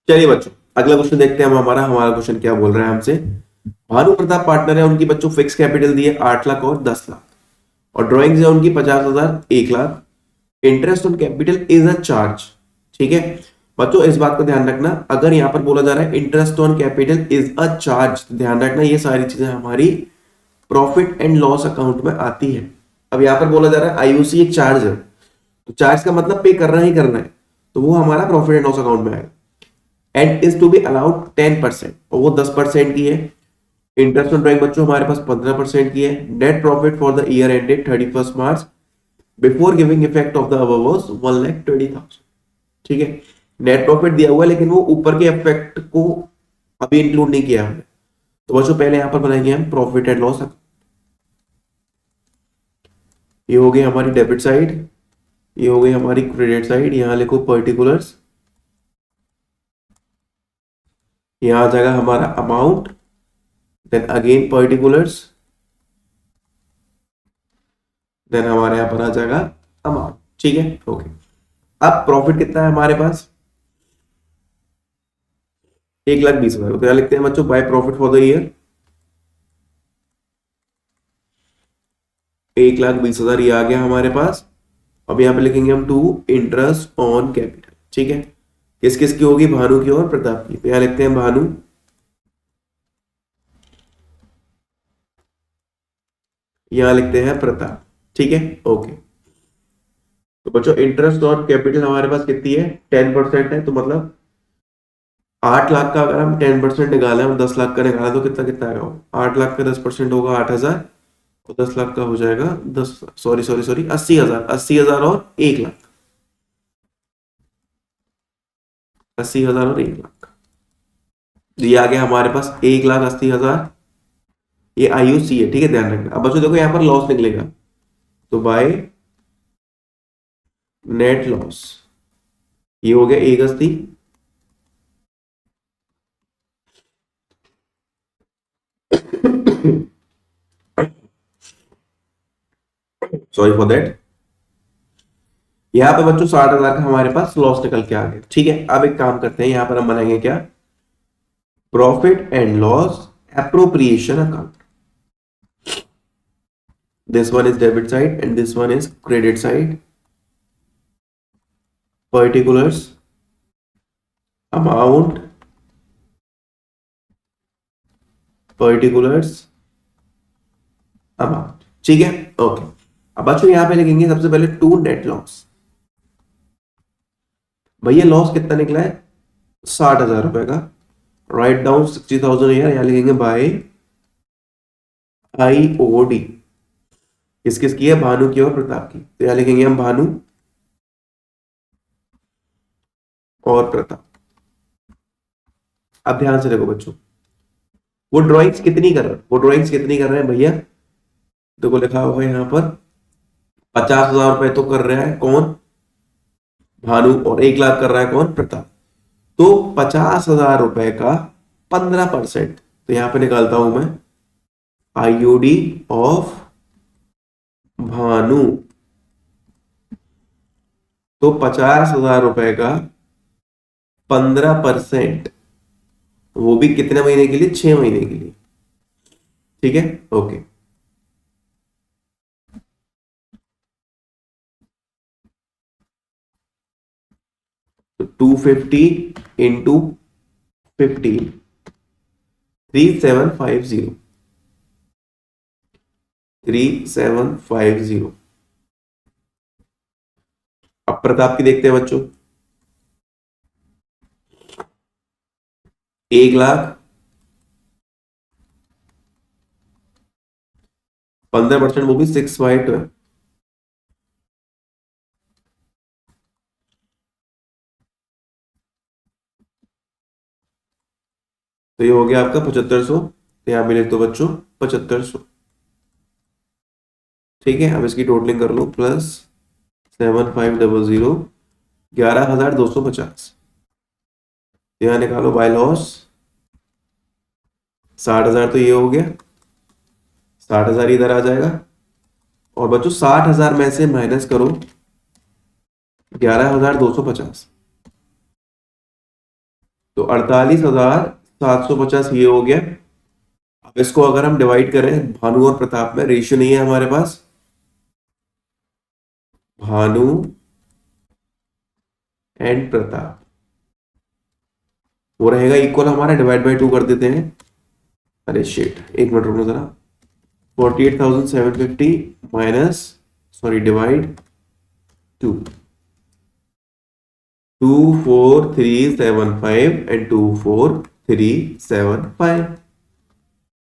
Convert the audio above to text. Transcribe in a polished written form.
चलिए बच्चों, अगला क्वेश्चन देखते हैं हम। हमारा हमारा क्वेश्चन क्या बोल रहा है हमसे। भानु प्रताप पार्टनर है, उनकी बच्चों फिक्स कैपिटल दी है 8 लाख और 10 लाख, और ड्रॉइंग्स है उनकी 50,000, 1 lakh. Interest on capital is a charge. ठीक है बच्चों, इस बात का ध्यान रखना, अगर यहां पर बोला जा रहा है interest on capital is a charge, तो ध्यान रखना ये सारी चीजें हमारी प्रॉफिट एंड लॉस अकाउंट में आती है। अब यहां पर बोला जा रहा है आईयूसी एक चार्ज है, तो चार्ज का मतलब पे करना ही करना है, तो वो हमारा प्रॉफिट एंड लॉस अकाउंट में आएगा। And is to be allowed 10%, और वो 10% की है। इंटरेस्ट ऑन ड्राइंग बच्चों हमारे पास 15% की है। Net profit for the year ended 31 March before giving effect of the above was 1,20,000। ठीक है, नेट प्रॉफिट दिया हुआ है, लेकिन वो ऊपर के इफेक्ट को अभी इंक्लूड नहीं किया हमने। तो बच्चों पहले यहां पर बनाएंगे हम प्रॉफिट एंड लॉस। ये हो गई हमारी डेबिट साइड, ये हो गई हमारी क्रेडिट साइड। यहां लिखो पर्टिकुलर्स, यहां आ जाएगा हमारा amount, then again particulars, then हमारे यहां पर आ जाएगा अमाउंट। ठीक है, ओके। अब प्रॉफिट कितना है हमारे पास, 1,20,000। तो यहां लिखते हैं बच्चों by profit for the year 1,20,000, ये आ गया हमारे पास। अब यहां पे लिखेंगे हम टू इंटरेस्ट ऑन कैपिटल। ठीक है, किस किस की होगी, भानु की और प्रताप की। तो यहां लिखते हैं भानु, यहां लिखते हैं प्रताप। ठीक है, ओके। तो बच्चों इंटरेस्ट ऑन कैपिटल हमारे पास कितनी है, 10% है। तो मतलब 8 लाख का अगर हम 10% निकालें, हम 10 लाख का निकालें, तो कितना कितना आएगा, 8 लाख का 10% होगा 8,000, और 10 लाख का हो जाएगा 10, सॉरी सॉरी सॉरी 80,000। 80,000 और 1 लाख, 80,000 और 1 लाख, ये आ गया हमारे पास 1,80,000। ये आईयूसी है, ठीक है, ध्यान रखना। अब बच्चों देखो यहाँ पर लॉस निकलेगा, तो बाय नेट लॉस, ये हो गया 1,80। Sorry for that. यहाँ पे बच्चों 60,000 का हमारे पास लॉस निकल के आ गया। ठीक है, अब एक काम करते हैं, यहाँ पर हम बनाएंगे क्या, profit and loss appropriation account. This one is debit side and this one is credit side. Particulars, amount, particulars, amount। ठीक है, ओके। अब बच्चों यहां पे लिखेंगे सबसे पहले टू नेट लॉस। भैया लॉस कितना निकला है, 60,000 रुपए का। राइट डाउन 60,000 ईयर, यहां लिखेंगे बाय आईओडी। किस किस की है, भानु की और प्रताप की। तो यहां लिखेंगे हम भानु और प्रताप। अब ध्यान से देखो बच्चों, वो ड्राइंग्स कितनी कर रहे हैं, वो ड्राइंग्स कितनी कर रहे हैं भैया, देखो लिखा होगा यहाँ पर 50,000 रुपए तो कर रहा है कौन, भानु, और 1 लाख कर रहा है कौन, प्रताप। तो 50,000 रुपए का 15%, तो यहां पे निकालता हूं मैं आईओडी ऑफ भानु। तो 50,000 रुपए का 15%, वो भी कितने महीने के लिए, 6 महीने के लिए। ठीक है, ओके। तो 250 × 15, 3750, 3750। अब प्रताप की देखते हैं बच्चों, 1 लाख, 15%, वो भी 6/12। तो ये हो गया आपका 7,500। तो यहां पे लिख दो बच्चों 7,500। ठीक है, अब इसकी टोटलिंग कर लो, प्लस 7,500, 11,250। यहाँ निकालो बाय लॉस, 60,000 तो ये हो गया, 60,000 इधर आ जाएगा। और बच्चों 60,000 में से माइनस करो 11,250। तो 48,750 ये हो गया। अब इसको अगर हम डिवाइड करें भानु और प्रताप में, रेशियो नहीं है हमारे पास, भानु एंड प्रताप, वो रहेगा इक्वल हमारा, डिवाइड बाय 2 कर देते हैं। अरे शिट, एक मिनट रुकना जरा। 48,750 माइनस, सॉरी, डिवाइड 2, 24375 एंड 24375।